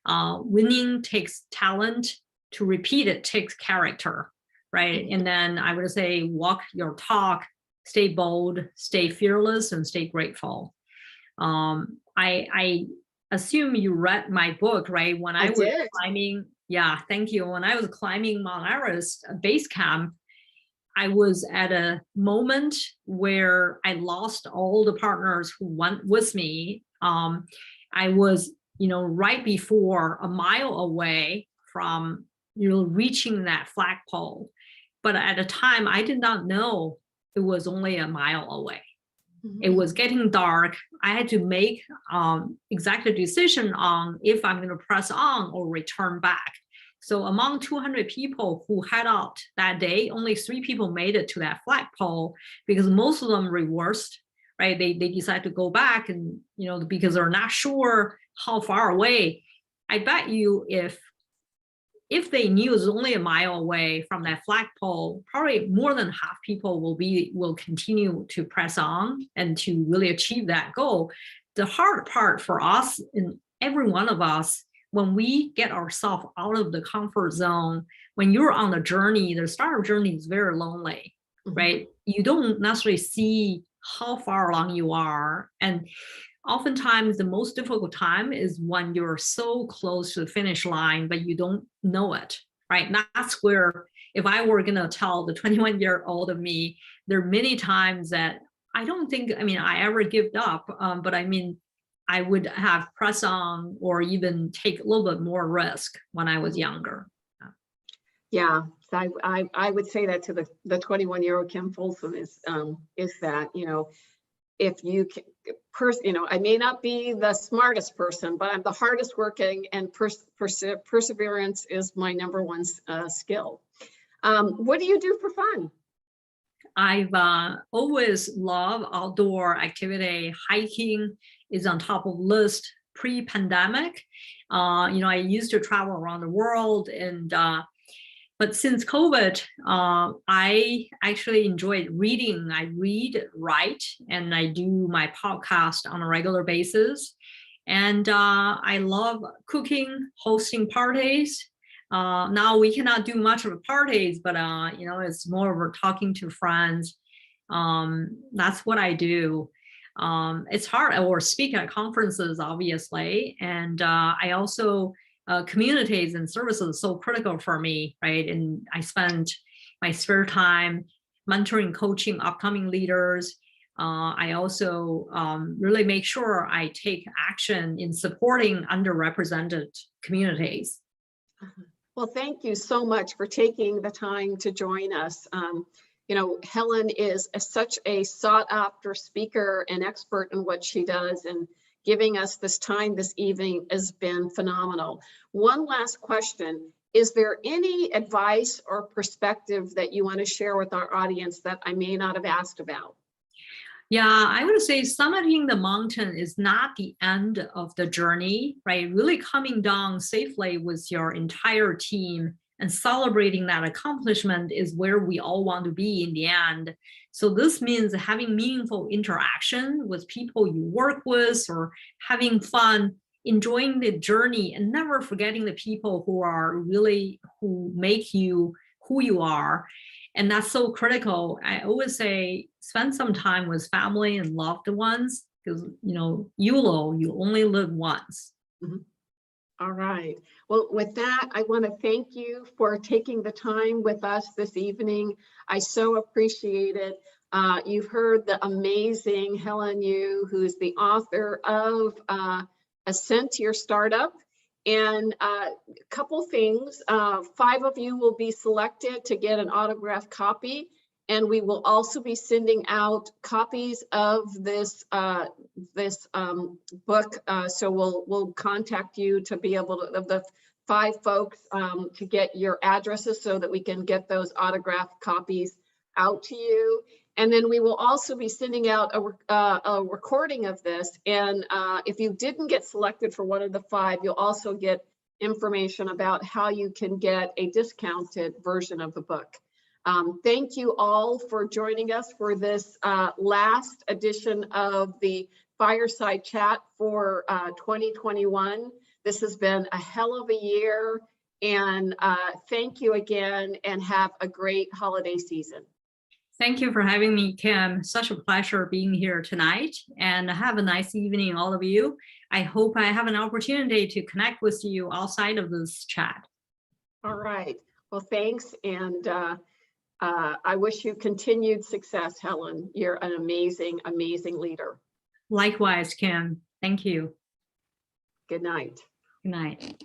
Winning takes talent, to repeat it takes character, right? And then I would say walk your talk, stay bold, stay fearless, and stay grateful. I assume you read my book, right? When I was climbing, yeah, thank you. When I was climbing Mount Everest base camp, I was at a moment where I lost all the partners who went with me. I was, right before a mile away from, reaching that flagpole. But at the time, I did not know it was only a mile away. It was getting dark. I had to make exact decision on if I'm going to press on or return back. So among 200 people who head out that day, only 3 people made it to that flagpole because most of them reversed, right? They decide to go back and, because they're not sure how far away. I bet you if they knew it's only a mile away from that flagpole, probably more than half people will continue to press on and to really achieve that goal. The hard part for us, and every one of us, when we get ourselves out of the comfort zone, when you're on the journey, the start journey is very lonely, right? You don't necessarily see how far along you are. And oftentimes the most difficult time is when you're so close to the finish line, but you don't know it, right? And that's where, if I were going to tell the 21-year-old of me, there are many times that I don't think, I ever give up, but I would have press on or even take a little bit more risk when I was younger. Yeah, I would say that to the 21-year-old Kim Folsom is that, if you can, I may not be the smartest person, but I'm the hardest working, and perseverance is my number one skill. What do you do for fun? I've always loved outdoor activity. Hiking is on top of list pre-pandemic. I used to travel around the world, and but since COVID, I actually enjoyed reading. I read, write, and I do my podcast on a regular basis. And I love cooking, hosting parties. Now we cannot do much of parties, but it's more of talking to friends. That's what I do. It's hard, or speak at conferences, obviously. And I also communities and services are so critical for me, right? And I spend my spare time mentoring, coaching upcoming leaders. I also really make sure I take action in supporting underrepresented communities. Well, thank you so much for taking the time to join us. Helen is such a sought after speaker and expert in what she does, and giving us this time this evening has been phenomenal. One last question. Is there any advice or perspective that you want to share with our audience that I may not have asked about? Yeah, I would say summiting the mountain is not the end of the journey, right? Really coming down safely with your entire team and celebrating that accomplishment is where we all want to be in the end. So this means having meaningful interaction with people you work with, or having fun, enjoying the journey, and never forgetting the people who make you who you are. And that's so critical. I always say, spend some time with family and loved ones, because YOLO, you only live once. All right. Well, with that, I want to thank you for taking the time with us this evening. I so appreciate it. You've heard the amazing Helen Yu, who's the author of Ascent to Your Startup And a couple things, 5 of you will be selected to get an autographed copy. And we will also be sending out copies of this book. So we'll contact you to be able to, of the 5 folks, to get your addresses so that we can get those autographed copies out to you. And then we will also be sending out a recording of this. And if you didn't get selected for one of the 5, you'll also get information about how you can get a discounted version of the book. Thank you all for joining us for this last edition of the Fireside Chat for 2021. This has been a hell of a year, and thank you again, and have a great holiday season. Thank you for having me, Kim. Such a pleasure being here tonight, and have a nice evening, all of you. I hope I have an opportunity to connect with you outside of this chat. All right. Well, thanks. And I wish you continued success, Helen. You're an amazing, amazing leader. Likewise, Kim. Thank you. Good night. Good night.